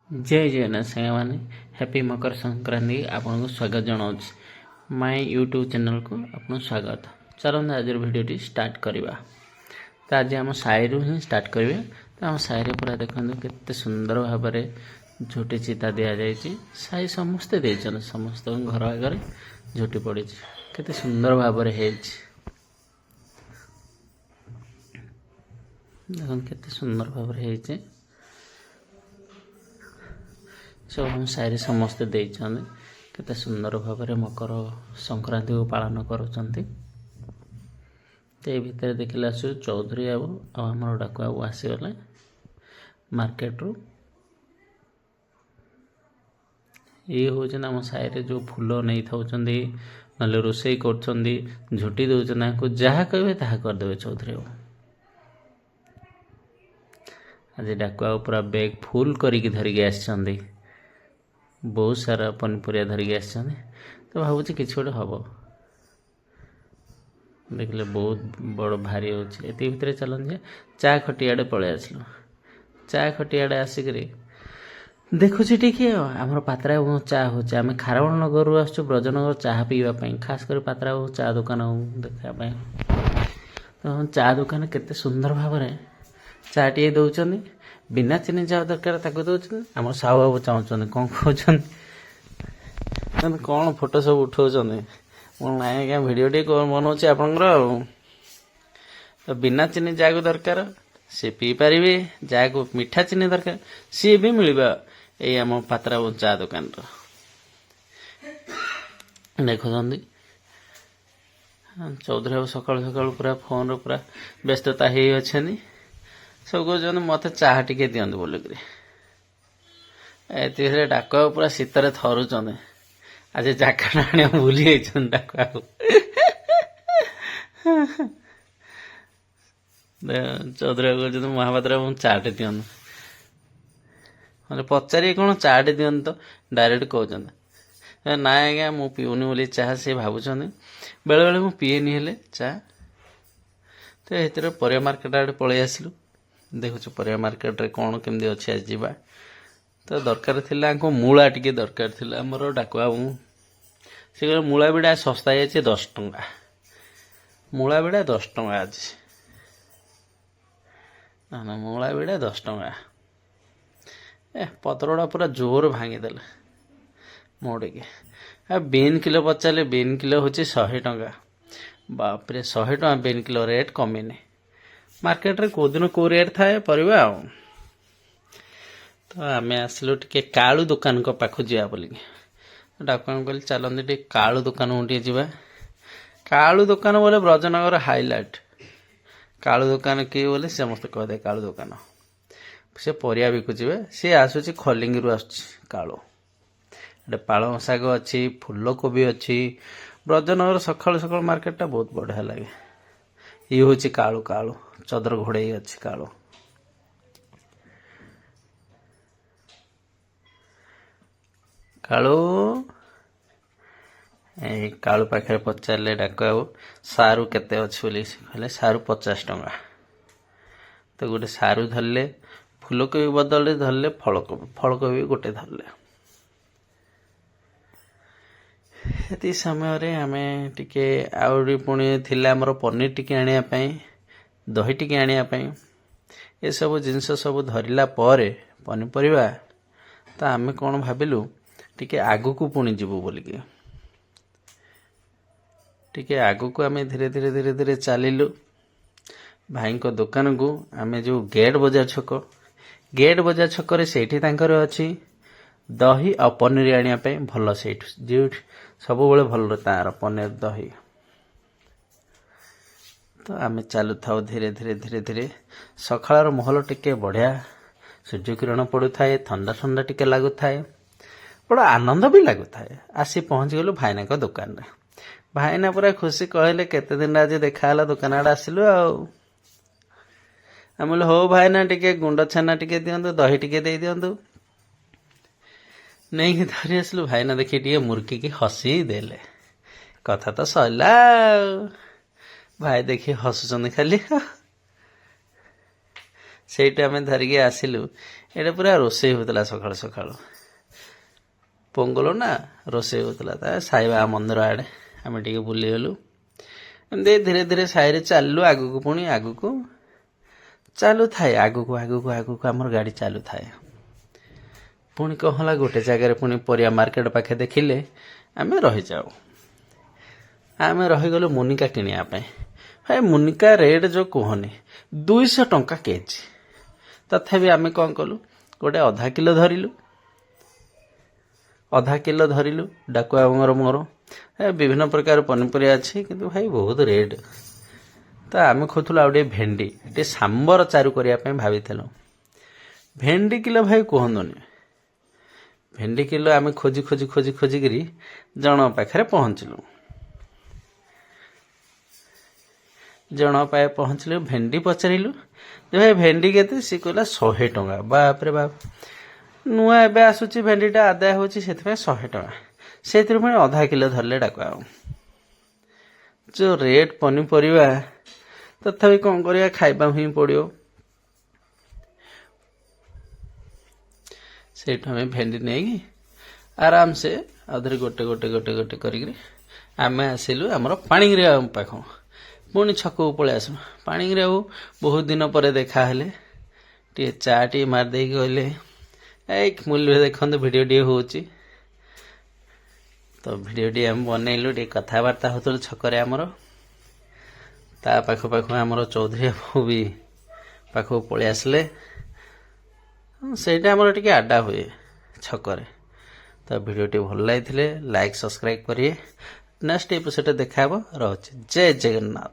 जय जगन्नाथ साଙ୍ଗमाने हैप्पी मकर संक्रांति आपन को स्वागत जनाऊँ माय यूट्यूब चैनल को आपन स्वागत। चलते आज भिडियो स्टार्ट करवा। तो आज आम साई ही स्टार्ट करेंगे। तो आम साई पूरा देखते केते सुंदर भाव में झोटी चिता दि जाए। साई समस्ते देते समस्त घर आगे झोटी पड़ी केते सुंदर भाव में देख केते सुंदर भाव में सब हम सारे समस्ते देइछन केते सुंदर भाव में मकर संक्रांति को पालन करुँच। भितर देखला चौधरी बाबू आमर डाकू बाबू आसीगले मार्केट रू। ये हूँ आम साई जो फूल नहीं था ना रोसई कर झुटी दौन जहाँ कहे ता करदे चौधरी बाबू। आज डाकू बाबू पूरा बैग फुल करके धरिकी आसी बहुत सारा पनीपरिया धरिकी आस। तो भावुँ कि गोटे हम देखले बहुत बड़ भारी होती भितर चलन चा खटियाड़े पलि आसलु। चा खटियाड़े आसिक देखुची टी आमर पात्रा बाबू चा हो आम खारवल नगर आसु ब्रजनगर चाह पीवाई खास कर पात्रा बाबू चा दुकान देखापी। तो चा दुकान केते सुंदर भाव में चा टे दौरान बिना चीनी जहाँ दरकार ताको दौरान। आम साहू बाबू चाहते कौन कहते कौन फोटो सब उठाऊँ नाई क्या भिडियो टे बनाऊँ आपंकर। तो बिना चीनी जहाँ दरकार सी पी पारे जहाँ को मीठा चीनी दरकार सी भी मिल आम पात्रा बाबू चा दुकान देखुं चौधरी बाबू सकाल सकाल पूरा फोन पूरा व्यस्तता हो अच्छे सब कहते मत चाह टिके दिंतु बोलिक डाक पूरा शीतर थरुच। आज जाकट आने भूली डाक चौधरी बाबू कहते महापात्र बाबू चाटे दिंतु मतलब पचारे कौन चाटे दिंतु तो डायरेक्ट कहते ना आज्ञा मु पीऊनी बोली चाह सी भावुं बेले बेले मु पीएनी हेले चा। तो ये परिया मार्केट आड़े पलि आसलु देखु परिया मार्केट रे कौन केमती अच्छी आज जावा। तो दरकार थिला मूला टिके दरकार थिला आमर डाकू बाबू से कहे मूला बिड़ा सस्ता जाइए 10 टंका मूला बिड़ा 10 टंका आज ना मूला बिड़ा 10 टंका पतरटा पूरा जोर भांगीदेले मोड़े बीन किलो पचारे बीन किलो हूँ 100 टंका बापरे 100 टंका बीन किलो रेट कमिनी मार्केट रे को दिन को रेट थाए परिबा। तो आम आसलु टे कालू दुकान को पाखु जा बोल डाक कहली चलते टे कालू दुकान टे जा। कालू दुकान बोले ब्रजनगर हाइलाइट कालू दुकान किए बोले समस्त कहदे कालू दुकान से परिया बिकुचे सी आसूँ खलिंगी रू आस कालू एटे पालंग शाग अच्छी फूलकोबी अच्छी ब्रजनगर सकाल सकाल मार्केटा बहुत बढ़िया लगे। ये हूँ कालू कालू चदर घोड़े अच्छी कालू कालू कालू पाखे पचारे डाक बाबू सारू केते अच्छी बोली कहले सारू 50 टंका। तो गोटे सारू धरले फूलकोबी बदल धरले फलकोबी गोटे धरले। ये समय आम टिके आउरी पुणी थिला आमर पनीर टिके आने दही टिके आने ये सब जिनस सब धरला पर पनीपरिया। तो आम कौन भाविलु टिके आगु को पुणी जीवु बोलिकी टिके आगु को आम धीरे धीरे धीरे धीरे चलिलु भाई को दुकान को आम जो गेट बजार छक से अच्छी दही आ पनीर आने भल से जो सब भल तार पनीर दही। तो आम चलु था धीरे धीरे धीरे धीरे सकाळ महल टिके बढ़िया सूर्य किरण पड़ू थाए ठंडा ठंडा टिके लगु थाए बड़ा आनंद भी लगु थाए। आसी पहुँच गलु भाईना को दुकान रे भाईना पूरा खुशी कहले केते दिन आज देखा दुकान आड़े आसिलु आम हो भाईना टिके गुंड छेना टिके दिंतु दही टिके दे दिंतु नहीं धरी आसलु भाईना देखी टे मुर्की की हसी देले कथा तो सरला भाई देखी हसुचंद खाली ସେଇଠୁ ଆମେ ଧରିକି ଆସିଲୁ। ଏଇଟା ପୁରା ରୋଷେଇ ହେଉଥିଲା ସକାଳୁ ସକାଳୁ, ପୋଙ୍ଗଲ ନା ରୋଷେଇ ହେଉଥିଲା। ତା ସାଇବାବା ମନ୍ଦିର ଆଡ଼େ ଆମେ ଟିକେ ବୁଲିଗଲୁ। ଏମିତି ଧୀରେ ଧୀରେ ସାହିରେ ଚାଲିଲୁ ଆଗକୁ, ପୁଣି ଆଗକୁ ଚାଲୁଥାଏ, ଆଗକୁ ଆଗକୁ ଆଗକୁ ଆମର ଗାଡ଼ି ଚାଲୁଥାଏ। ପୁଣି କ'ଣ ହେଲା, ଗୋଟେ ଜାଗାରେ ପୁଣି ପରିବା ମାର୍କେଟ ପାଖେ ଦେଖିଲେ ଆମେ ରହିଯାଉ। ଆମେ ରହିଗଲୁ ମୁନିକା କିଣିବା ପାଇଁ। ଭାଇ ମୁନିକା ରେଟ୍ ଯେଉଁ କୁହନି, 200 ଟଙ୍କା କେଜି। ତଥାପି ଆମେ କ'ଣ କଲୁ, ଗୋଟେ ଅଧା କିଲୋ ଧରିଲୁ। ଡାକୁଆଙ୍କର ମୋର ବିଭିନ୍ନ ପ୍ରକାର ପନିପରିବା ଅଛି, କିନ୍ତୁ ଭାଇ ବହୁତ ରେଟ୍। ତ ଆମେ ଖୋଜୁଥିଲୁ ଆଉ ଟିକେ ଭେଣ୍ଡି, ଟିକେ ସାମ୍ବର ଚାରୁ କରିବା ପାଇଁ ଭାବିଥିଲୁ। ଭେଣ୍ଡି କିଲୋ ଭାଇ କୁହନ୍ତୁନି, ଭେଣ୍ଡି କିଲୋ ଆମେ ଖୋଜିକିରି ଜଣଙ୍କ ପାଖରେ ପହଞ୍ଚିଲୁ। ଭେଣ୍ଡି ପଚାରିଲୁ ଯେ ଭାଇ ଭେଣ୍ଡି କେତେ? ସିଏ କହିଲା 100 ଟଙ୍କା। ବାପରେ ବାପ, ନୂଆ ଏବେ ଆସୁଛି ଭେଣ୍ଡିଟା, ଆଦାୟ ହେଉଛି, ସେଥିପାଇଁ 100 ଟଙ୍କା। ସେଇଥିରୁ ପୁଣି ଅଧା କିଲୋ ଧରିଲେ ଡାକୁଆ। ଯେଉଁ ରେଟ୍ ପନିପରିବା, ତଥାପି କ'ଣ କରିବା, ଖାଇବାକୁ ହିଁ ପଡ଼ିବ। ସେଇଠୁ ଆମେ ଭେଣ୍ଡି ନେଇକି ଆରାମସେ ଆଉଥରେ ଗୋଟେ କରିକିରି ଆମେ ଆସିଲୁ ଆମର ପାଣିଗ୍ରିଆ ପାଖକୁ। ପୁଣି ଛକକୁ ପଳେଇ ଆସିଲୁ। ପାଣିଗ୍ରିଆ ବାବୁ ବହୁତ ଦିନ ପରେ ଦେଖାହେଲେ। ଟିକେ ଚା ଟିକେ ମାରିଦେଇକି କହିଲେ, ଏଇ ମୂଲ୍ୟ ଦେଖନ୍ତୁ ଭିଡ଼ିଓ ଟିକେ ହେଉଛି। ତ ଭିଡ଼ିଓ ଟିକେ ଆମେ ବନେଇଲୁ, ଟିକେ କଥାବାର୍ତ୍ତା ହେଉଥିଲୁ ଛକରେ ଆମର। ତା ପାଖ ଆମର ଚୌଧୁରୀ ବାବୁ ବି ପାଖକୁ ପଳେଇ ଆସିଲେ। ସେଇଟା ଆମର ଟିକେ ଆଡ୍ଡା ହୁଏ ଛକରେ। ତ ଭିଡ଼ିଓଟି ଭଲ ଲାଗିଥିଲେ ଲାଇକ୍ ସବସ୍କ୍ରାଇବ୍ କରିବେ। ନେକ୍ସଟ ଏପିସୋଡରେ ଦେଖା ହେବ। ରହୁଛି। ଜୟ ଜଗନ୍ନାଥ।